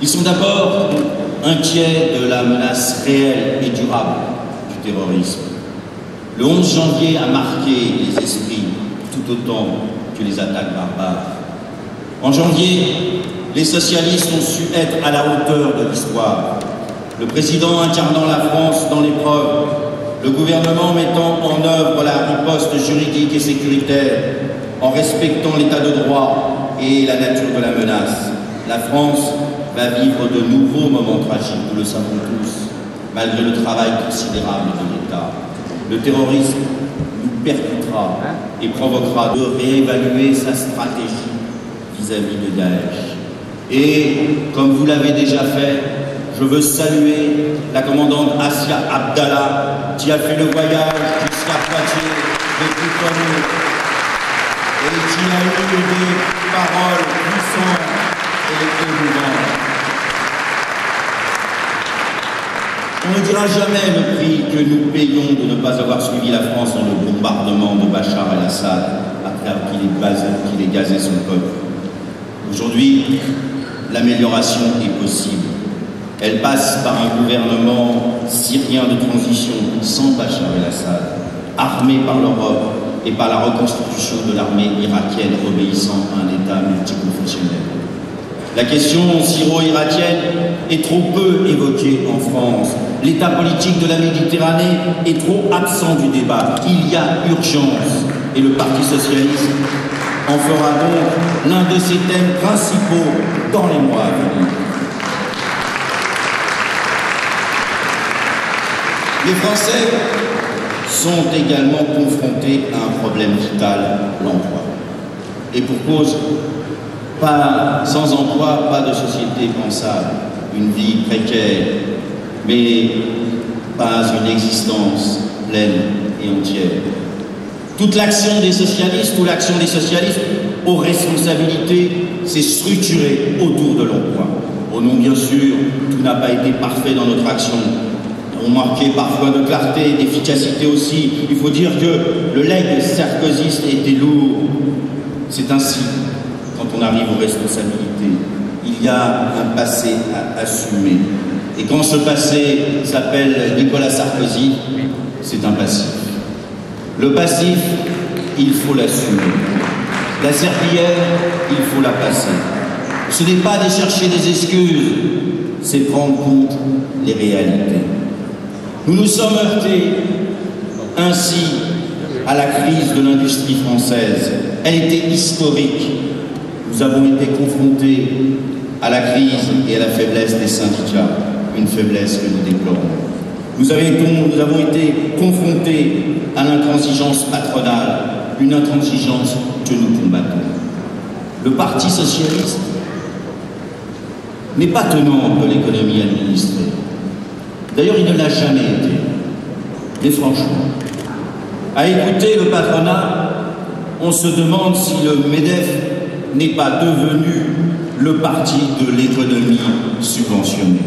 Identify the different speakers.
Speaker 1: Ils sont d'abord inquiets de la menace réelle et durable du terrorisme. Le 11 janvier a marqué les esprits tout autant que les attaques barbares. En janvier, les socialistes ont su être à la hauteur de l'histoire. Le président incarnant la France dans l'épreuve, le gouvernement mettant en œuvre la riposte juridique et sécuritaire en respectant l'état de droit et la nature de la menace. La France va vivre de nouveaux moments tragiques, nous le savons tous, malgré le travail considérable de l'État. Le terrorisme nous percutera et provoquera de réévaluer sa stratégie vis-à-vis de Daesh. Et, comme vous l'avez déjà fait, je veux saluer la commandante Assia Abdallah, qui a fait le voyage jusqu'à Poitiers depuis Cotonou et qui a eu des paroles puissantes et émouvantes. On ne dira jamais le prix que nous payons de ne pas avoir suivi la France dans le bombardement de Bachar el-Assad après qu'il ait gazé son peuple. Aujourd'hui, l'amélioration est possible. Elle passe par un gouvernement syrien de transition sans Bachar el-Assad, armé par l'Europe et par la reconstitution de l'armée irakienne obéissant à un État multiconfessionnel. La question syro-irakienne est trop peu évoquée en France. L'état politique de la Méditerranée est trop absent du débat. Il y a urgence et le Parti socialiste en fera donc l'un de ses thèmes principaux dans les mois à venir. Les Français sont également confrontés à un problème vital, l'emploi. Et pour cause, sans emploi, pas de société pensable, une vie précaire, mais pas une existence pleine et entière. Toute l'action des socialistes ou l'action des socialistes aux responsabilités s'est structurée autour de l'emploi. Au nom, bien sûr, tout n'a pas été parfait dans notre action. On marquait parfois de clarté, d'efficacité aussi. Il faut dire que le legs sarkozyste était lourd. C'est ainsi, quand on arrive aux responsabilités, il y a un passé à assumer. Et quand ce passé s'appelle Nicolas Sarkozy, c'est un passif. Le passif, il faut l'assumer. La serpillière, il faut la passer. Ce n'est pas de chercher des excuses, c'est prendre compte les réalités. Nous nous sommes heurtés ainsi à la crise de l'industrie française. Elle était historique. Nous avons été confrontés à la crise et à la faiblesse des syndicats, une faiblesse que nous déplorons. Nous avons été confrontés à l'intransigeance patronale, une intransigeance que nous combattons. Le Parti socialiste n'est pas tenant de l'économie administrée. D'ailleurs, il ne l'a jamais été. Et franchement, à écouter le patronat, on se demande si le MEDEF n'est pas devenu le parti de l'économie subventionnée.